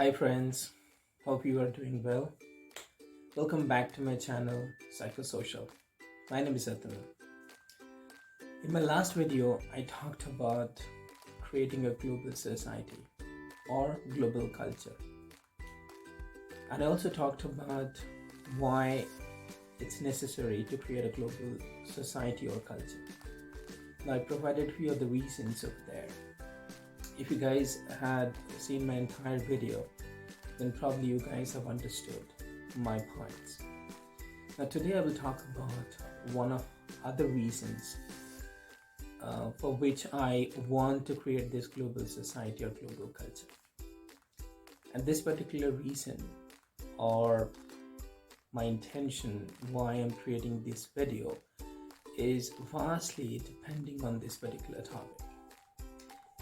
Hi friends, hope you are doing well. Welcome back to my channel Psychosocial. My name is Atanu. In my last video, I talked about creating a global society or global culture. And I also talked about why it's necessary to create a global society or culture. Now I provided a few of the reasons over there. If you guys had seen my entire video, then probably you guys have understood my points. Now today I will talk about one of other reasons for which I want to create this global society or global culture. And this particular reason or my intention why I'm creating this video is vastly depending on this particular topic.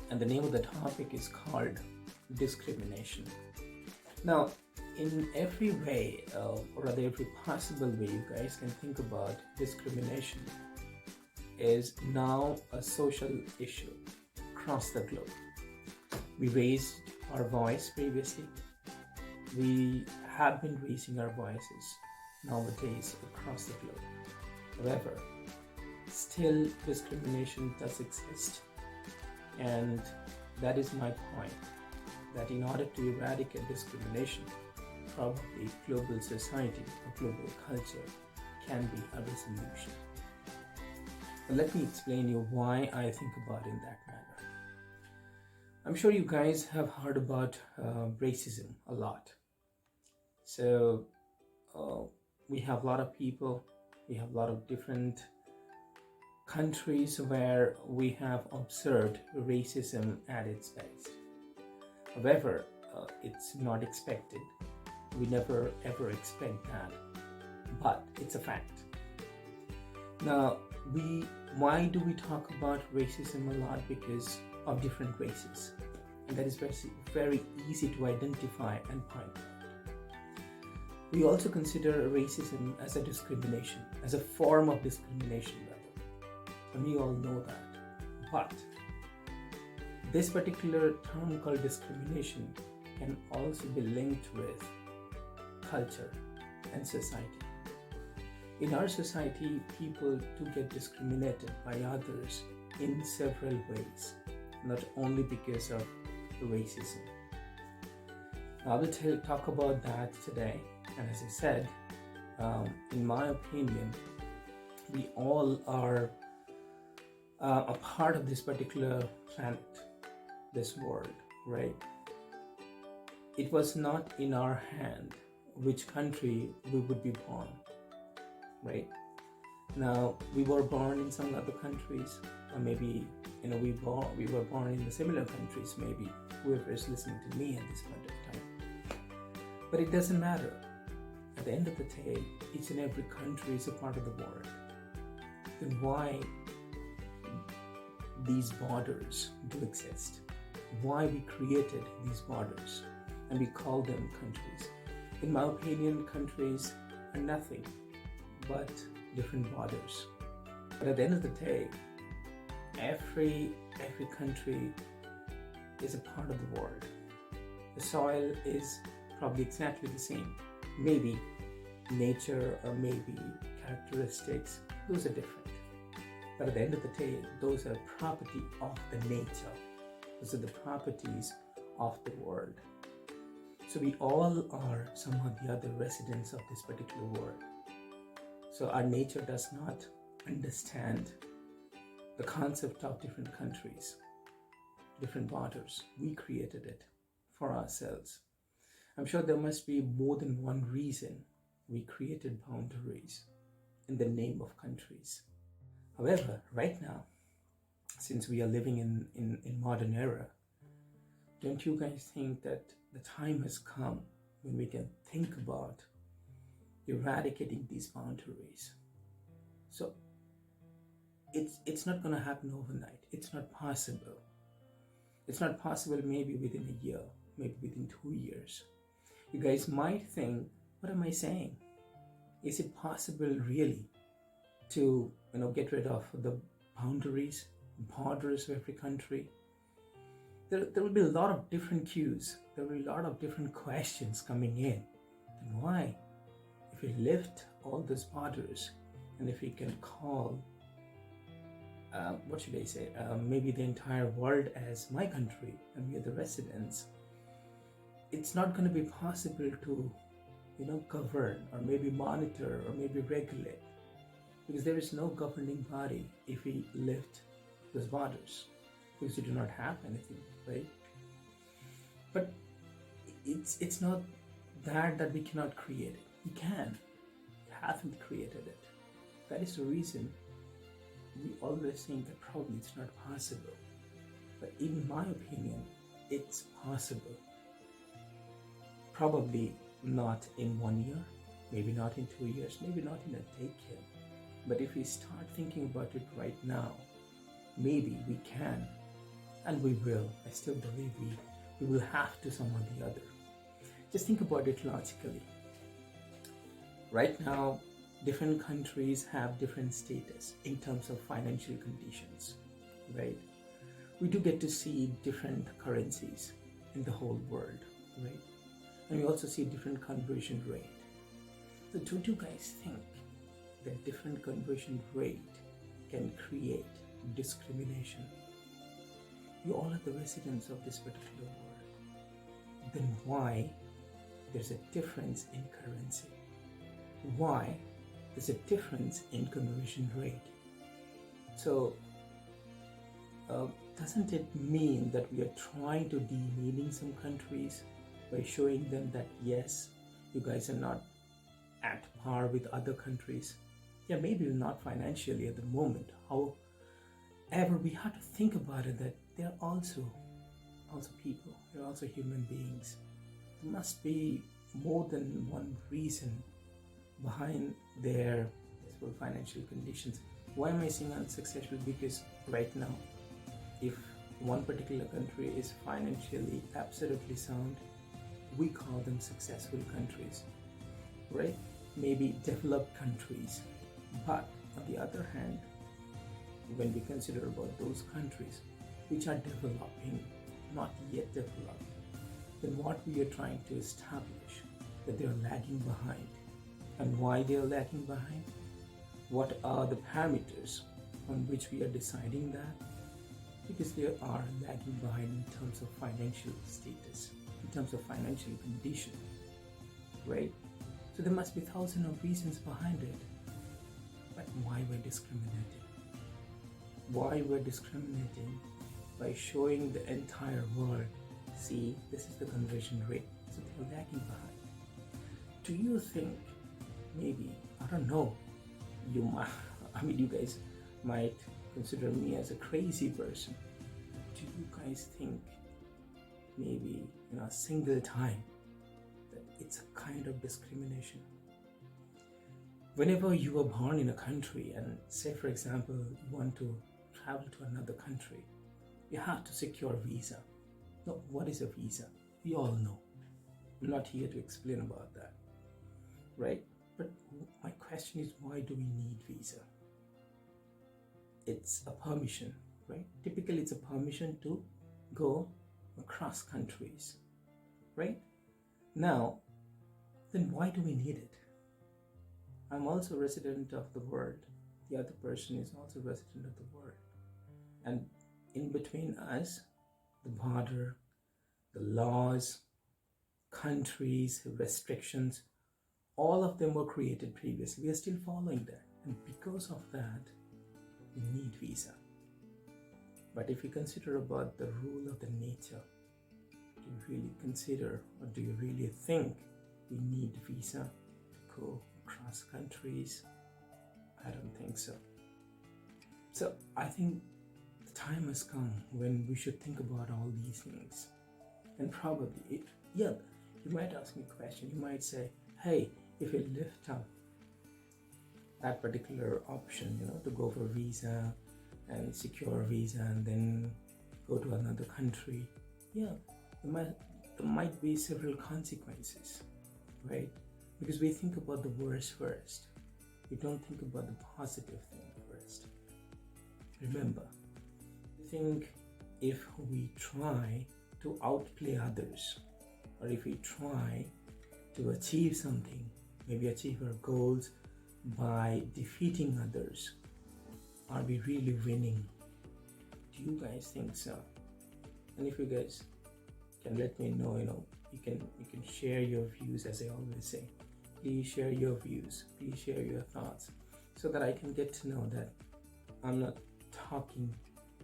And the name of the topic is called discrimination. Now, in every way, or rather every possible way you guys can think about discrimination is now a social issue across the globe. We raised our voice previously. We have been raising our voices nowadays across the globe. However, still discrimination does exist. And that is my point, that in order to eradicate discrimination, probably global society or global culture can be a resolution. But let me explain you why I think about it in that manner. I'm sure you guys have heard about racism a lot. So we have a lot of people, we have a lot of different countries where we have observed racism at its best. However, it's not expected. We never ever expect that, but it's a fact. Now, why do we talk about racism a lot? Because of different races, and that is very easy to identify and point out. We also consider racism as a discrimination, as a form of discrimination. And we all know that. But this particular term called discrimination can also be linked with culture and society. In our society, people do get discriminated by others in several ways, not only because of racism. Now, I will talk about that today. And as I said, in my opinion, we all are a part of this particular planet, this world, right? It was not in our hand which country we would be born, right? Now, we were born in some other countries, or maybe we were born in the similar countries, maybe whoever is listening to me at this point of time. But it doesn't matter. At the end of the day, each and every country is a part of the world. Then why these borders do exist? Why we created these borders and we call them countries? In my opinion, countries are nothing but different borders. But at the end of the day, every country is a part of the world. The soil is probably exactly the same. Maybe nature or maybe characteristics, those are different. But at the end of the day, those are property of the nature. Those are the properties of the world. So we all are somehow the other residents of this particular world. So our nature does not understand the concept of different countries, different borders. We created it for ourselves. I'm sure there must be more than one reason we created boundaries in the name of countries. However, right now, since we are living in modern era, don't you guys think that the time has come when we can think about eradicating these boundaries? So it's not going to happen overnight. It's not possible. It's not possible maybe within a year, maybe within 2 years. You guys might think, what am I saying? Is it possible really to get rid of the boundaries, borders of every country? there will be a lot of different cues. There will be a lot of different questions coming in. And why? If we lift all those borders, and if we can call, what should I say, maybe the entire world as my country, and we are the residents, it's not going to be possible to, govern or maybe monitor or maybe regulate, because there is no governing body if we lift those borders, because we do not have anything, right? But it's not that we cannot create it. We can. We haven't created it. That is the reason we always think that probably it's not possible. But in my opinion, it's possible. Probably not in 1 year, maybe not in 2 years, maybe not in a decade. But if we start thinking about it right now, maybe we can, and we will. I still believe we will have to some or the other. Just think about it logically. Right now, different countries have different status in terms of financial conditions, right? We do get to see different currencies in the whole world, right? And we also see different conversion rate. So don't you guys think that different conversion rate can create discrimination? You all are the residents of this particular world. Then why there's a difference in currency? Why there's a difference in conversion rate? So doesn't it mean that we are trying to demeaning some countries by showing them that yes, you guys are not at par with other countries? Yeah, maybe not financially at the moment. However, we have to think about it that they're also people. They're also human beings. There must be more than one reason behind their financial conditions. Why am I saying unsuccessful? Because right now, if one particular country is financially absolutely sound, we call them successful countries, right? Maybe developed countries. But on the other hand, when we consider about those countries which are developing, not yet developed, then what we are trying to establish that they are lagging behind. And why they are lagging behind? What are the parameters on which we are deciding that? Because they are lagging behind in terms of financial status, in terms of financial condition, right? So there must be thousands of reasons behind it. But why we're discriminating? Why we're discriminating by showing the entire world, see, this is the conversion rate, so they're lagging behind. Do you think maybe, I don't know, you guys might consider me as a crazy person. Do you guys think maybe in a single time that it's a kind of discrimination? Whenever you are born in a country and say for example you want to travel to another country, you have to secure a visa. Now, what is a visa? We all know. I'm not here to explain about that, right? But my question is, why do we need visa? It's a permission, right? Typically it's a permission to go across countries, right? Now, then why do we need it? I'm also a resident of the world. The other person is also a resident of the world. And in between us, the border, the laws, countries, restrictions, all of them were created previously. We are still following that. And because of that, we need visa. But if you consider about the rule of the nature, do you really consider or do you really think we need visa to go across countries? I don't think so. So I think the time has come when we should think about all these things. And probably, you might ask me a question. You might say, hey, if you lift up that particular option, to go for visa and secure a visa and then go to another country, there might be several consequences, right? Because we think about the worst first. We don't think about the positive thing first. Remember, think if we try to outplay others, or if we try to achieve something, maybe achieve our goals by defeating others, are we really winning? Do you guys think so? And if you guys can let me know, you can share your views, as I always say. Please share your views, please share your thoughts, so that I can get to know that I'm not talking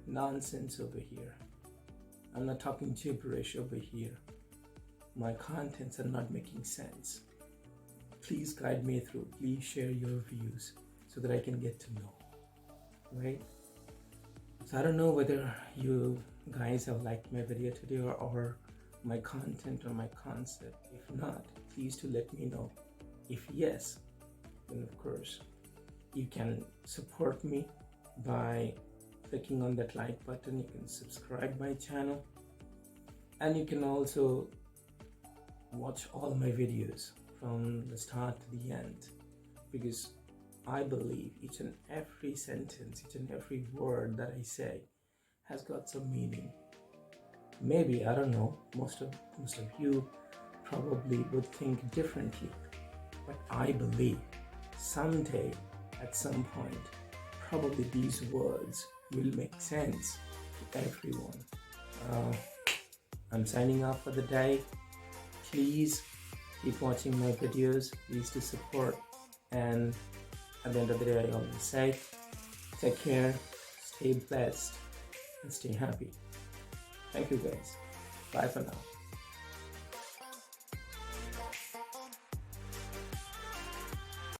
nonsense over here. I'm not talking gibberish over here. My contents are not making sense. Please guide me through. Please share your views so that I can get to know. Right? So I don't know whether you guys have liked my video today or my content or my concept. If not, please do let me know. If yes, then of course you can support me by clicking on that like button. You can subscribe my channel, and you can also watch all my videos from the start to the end, because I believe each and every sentence, each and every word that I say has got some meaning. Maybe, I don't know, most of you probably would think differently, but I believe someday, at some point, probably these words will make sense to everyone. I'm signing off for the day. Please keep watching my videos. Please do support. And at the end of the day, I always say, take care, stay blessed, and stay happy. Thank you guys. Bye for now.